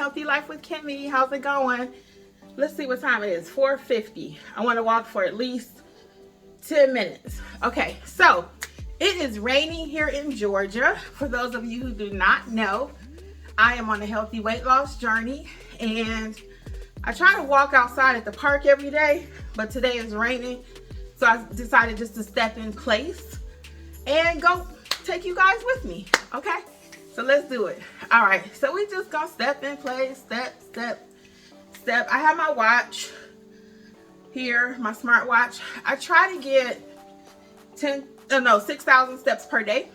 Healthy Life with Kimmi. How's it going? Let's see what time it is. 4:50. I want to walk for at least 10 minutes. Okay, so it is raining here in Georgia. For those of you who do not know, I am on a healthy weight loss journey, and I try to walk outside at the park every day, but today is raining, so I decided just to step in place and go take you guys with me. Okay, so let's do it. All right, so we just gonna step in place, step. I have my watch here, my smartwatch. I try to get 6,000 steps per day.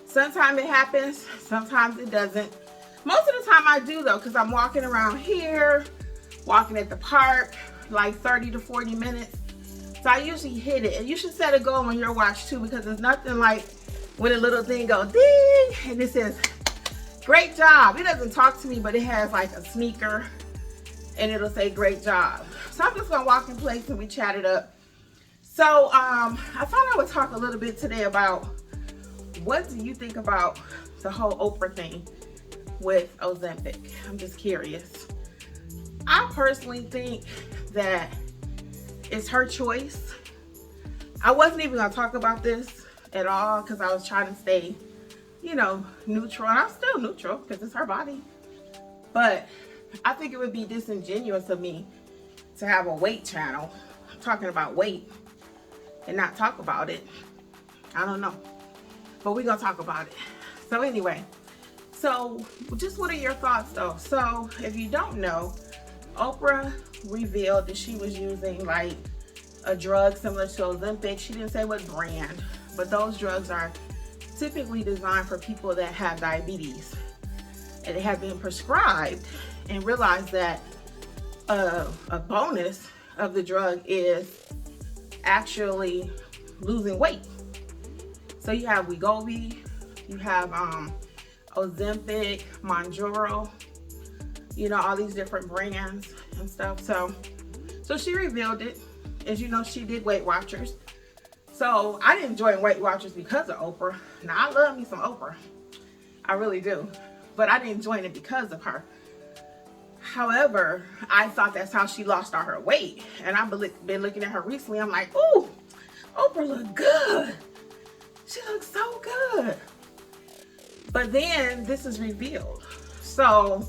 Sometimes it happens, sometimes it doesn't. Most of the time I do though, because I'm walking around here, walking at the park, like 30 to 40 minutes. So I usually hit it. And you should set a goal on your watch too, because there's nothing like when a little thing goes ding and it says, great job. It doesn't talk to me, but it has like a sneaker and it'll say great job. So I'm just gonna walk in place and we chat it up. So I thought I would talk a little bit today about what do you think about the whole Oprah thing with Ozempic. I'm just curious. I personally think that it's her choice. I wasn't even gonna talk about this at all because I was trying to stay, you know, neutral, and I'm still neutral because it's her body. But I think it would be disingenuous of me to have a weight channel talking about weight and not talk about it. I don't know, but we're gonna talk about it. So anyway, so just what are your thoughts though? So if you don't know, Oprah revealed that she was using like a drug similar to Ozempic. She didn't say what brand, but those drugs are typically designed for people that have diabetes, and they have been prescribed, and realized that a bonus of the drug is actually losing weight. So you have Wegovy, you have Ozempic, Mounjaro, you know, all these different brands and stuff. So she revealed it. As you know, she did Weight Watchers. So I didn't join Weight Watchers because of Oprah. Now I love me some Oprah, I really do, but I didn't join it because of her. However, I thought that's how she lost all her weight, and I've been looking at her recently. I'm like, ooh, Oprah look good. She looks so good. But then this is revealed. So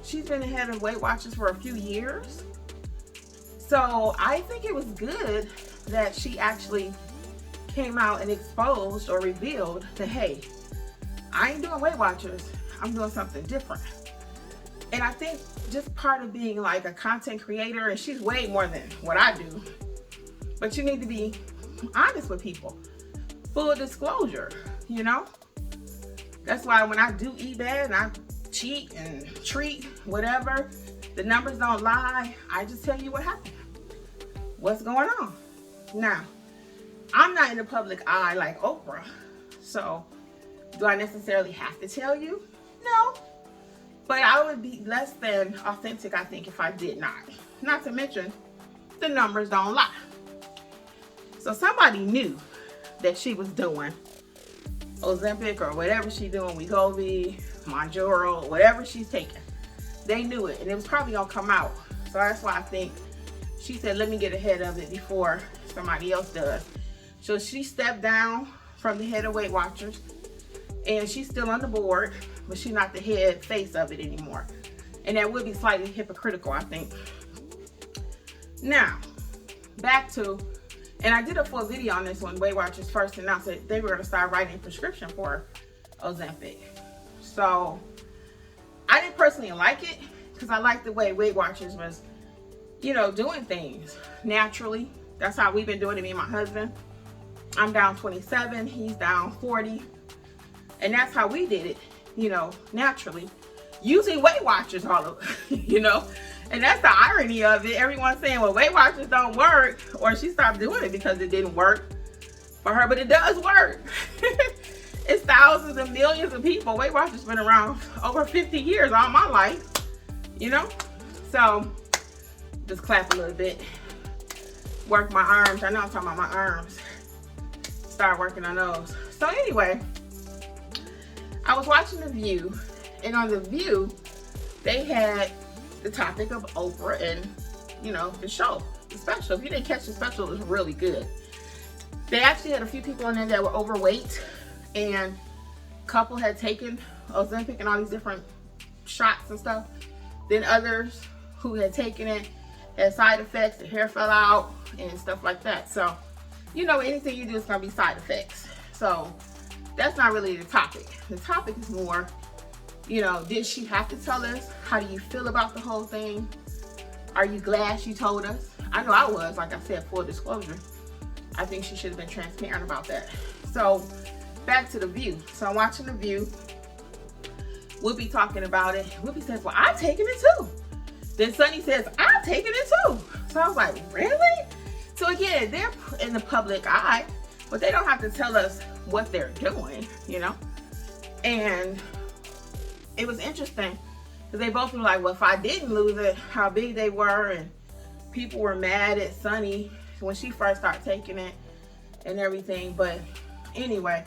she's been ahead of Weight Watchers for a few years. So I think it was good that she actually came out and exposed or revealed that, hey, I ain't doing Weight Watchers, I'm doing something different. And I think just part of being like a content creator, and she's way more than what I do, but you need to be honest with people. Full disclosure, you know? That's why when I do eat bad and I cheat and treat, whatever, the numbers don't lie. I just tell you what happened, what's going on. Now, I'm not in the public eye like Oprah, so do I necessarily have to tell you? No, but I would be less than authentic, I think, if I did not. Not to mention, the numbers don't lie. So somebody knew that she was doing Ozempic or whatever she's doing, Wegovy, Mounjaro, whatever she's taking. They knew it, and it was probably gonna come out. So that's why I think she said, let me get ahead of it before somebody else does. So she stepped down from the head of Weight Watchers, and she's still on the board, but she's not the head face of it anymore. And that would be slightly hypocritical, I think. Now, back to, and I did a full video on this when Weight Watchers first announced that they were gonna start writing a prescription for Ozempic. So I didn't personally like it, because I liked the way Weight Watchers was, you know, doing things naturally. That's how we've been doing it, me and my husband. I'm down 27, he's down 40. And that's how we did it, you know, naturally, using Weight Watchers all over, you know. And that's the irony of it. Everyone's saying, well, Weight Watchers don't work, or she stopped doing it because it didn't work for her, but it does work. It's thousands and millions of people. Weight Watchers been around over 50 years, all my life, you know. So just clap a little bit, work my arms. I know I'm talking about my arms. Start working on those. So anyway, I was watching The View, And on The View, they had the topic of Oprah and, you know, the show, the special. If you didn't catch the special, it was really good. They actually had a few people in there that were overweight, and a couple had taken Ozempic and all these different shots and stuff. Then others who had taken it had side effects, the hair fell out and stuff like that. So, you know, anything you do is going to be side effects. So that's not really the topic. The topic is more, you know, did she have to tell us? How do you feel about the whole thing? Are you glad she told us? I know I was, like I said, full disclosure. I think she should have been transparent about that. So back to The View. So I'm watching The View. Whoopi talking about it. Whoopi says, well, I've taken it too. Then Sunny says, I've taken it too. So I was like, really? So again, they're in the public eye, but they don't have to tell us what they're doing, you know? And it was interesting because they both were like, well, if I didn't lose it, how big they were, and people were mad at Sunny when she first started taking it and everything. But anyway,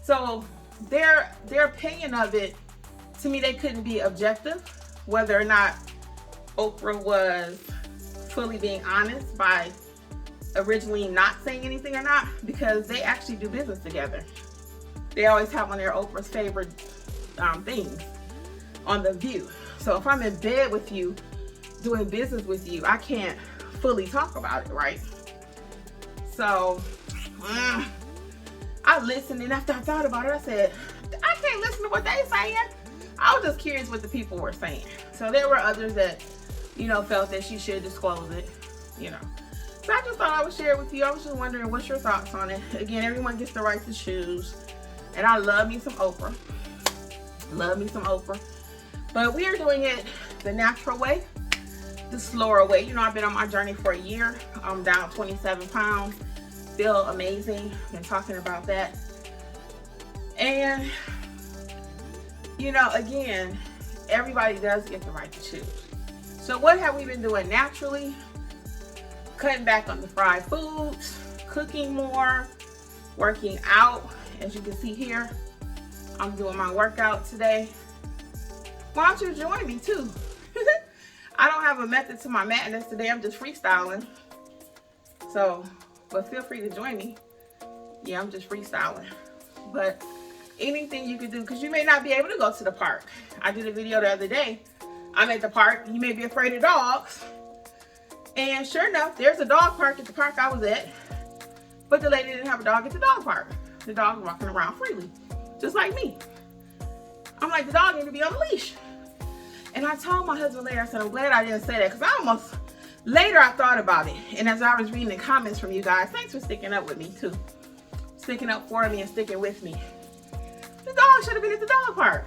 so their opinion of it, to me, they couldn't be objective, whether or not Oprah was fully being honest by originally not saying anything or not, because they actually do business together. They always have one of their Oprah's favorite things on The View. So if I'm in bed with you, doing business with you, I can't fully talk about it, right? So I listened, and after I thought about it, I said, I can't listen to what they saying. I was just curious what the people were saying. So there were others that, you know, felt that she should disclose it, you know. So I just thought I would share it with you. I was just wondering, what's your thoughts on it? Again, everyone gets the right to choose. And I love me some Oprah. Love me some Oprah. But we are doing it the natural way, the slower way. You know, I've been on my journey for a year. I'm down 27 pounds. Feel amazing. Been talking about that. And, you know, again, everybody does get the right to choose. So what have we been doing naturally? Cutting back on the fried foods, cooking more, working out. As you can see here, I'm doing my workout today. Why don't you join me too? I don't have a method to my madness today. I'm just freestyling. So, but feel free to join me. Yeah, I'm just freestyling. But anything you can do, because you may not be able to go to the park. I did a video the other day. I'm at the park. You may be afraid of dogs. And sure enough, there's a dog park at the park I was at. But the lady didn't have a dog at the dog park. The dog was walking around freely, just like me. I'm like, the dog need to be on a leash. And I told my husband later, I said, I'm glad I didn't say that, because later I thought about it. And as I was reading the comments from you guys, thanks for sticking up with me too. Sticking up for me and sticking with me. The dog should have been at the dog park.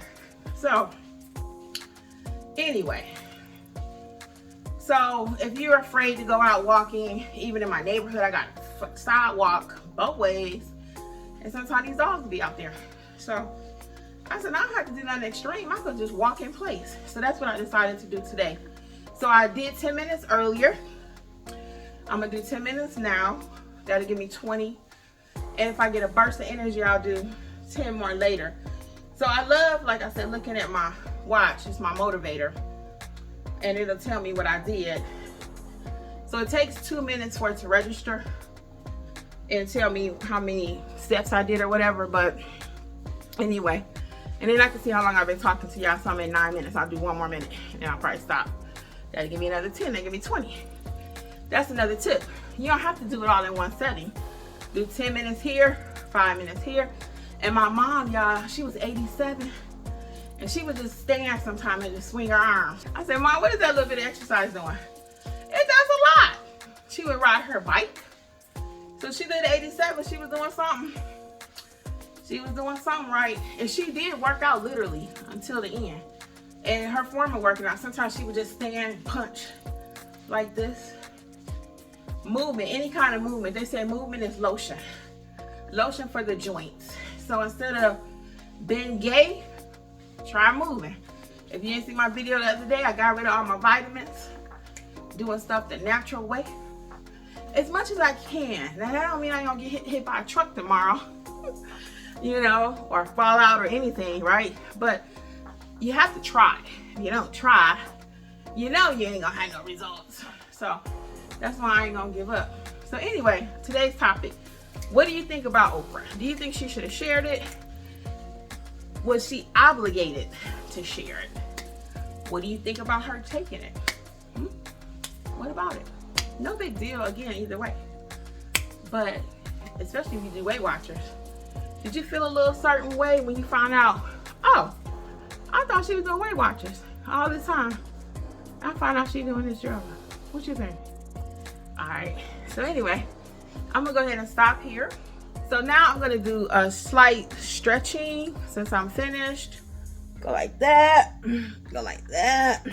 So, anyway. So, if you're afraid to go out walking, even in my neighborhood, I got a sidewalk both ways. And sometimes these dogs will be out there. So, I said, I don't have to do nothing extreme. I could just walk in place. So, that's what I decided to do today. So, I did 10 minutes earlier. I'm going to do 10 minutes now. That'll give me 20. And if I get a burst of energy, I'll do 10 more later. So, I love, like I said, looking at my watch. It's my motivator. And it'll tell me what I did. So it takes 2 minutes for it to register and tell me how many steps I did or whatever. But anyway, and then I can see how long I've been talking to y'all. So I'm at 9 minutes. I'll do 1 more minute and I'll probably stop. That'll give me another 10. That'll give me 20. That's another tip. You don't have to do it all in one setting. Do 10 minutes here, 5 minutes here. And my mom, y'all, she was 87. And she would just stand sometime and just swing her arms. I said, Mom, what is that little bit of exercise doing? It does a lot. She would ride her bike. So she did 87, she was doing something. She was doing something right. And she did work out literally until the end. And her form of working out, sometimes she would just stand and punch like this. Movement, any kind of movement. They say movement is lotion. Lotion for the joints. So instead of being gay, try moving. If you didn't see my video the other day, I got rid of all my vitamins, doing stuff the natural way, as much as I can. Now that don't mean I'm gonna get hit by a truck tomorrow, you know, or fall out or anything, right? But you have to try. If you don't try, you know you ain't gonna have no results. So that's why I ain't gonna give up. So anyway, today's topic. What do you think about Oprah? Do you think she should have shared it? Was she obligated to share it? What do you think about her taking it? What about it? No big deal, again, either way. But especially if you do Weight Watchers. Did you feel a little certain way when you found out, oh, I thought she was doing Weight Watchers all this time. I found out she's doing this yoga. What you think? All right, so anyway, I'm gonna go ahead and stop here. So now I'm gonna do a slight stretching since I'm finished. Go like that, go like that.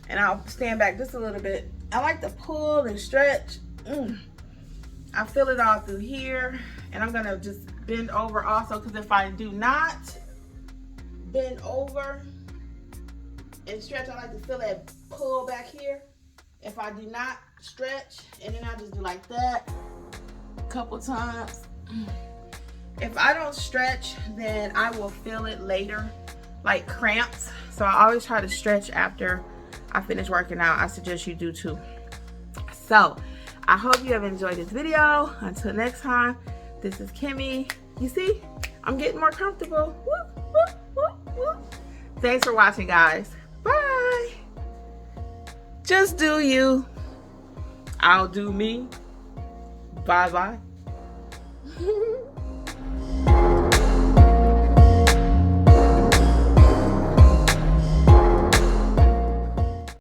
And I'll stand back just a little bit. I like to pull and stretch. I feel it all through here. And I'm gonna just bend over also, because if I do not bend over and stretch, I like to feel that pull back here. If I do not stretch, and then I just do like that a couple times. If I don't stretch, then I will feel it later, like cramps. So I always try to stretch after I finish working out. I suggest you do too. So I hope you have enjoyed this video. Until next time, this is Kimmi. You see, I'm getting more comfortable. Woo, woo, woo, woo. Thanks for watching, guys. Bye. Just do you. I'll do me. Bye-bye.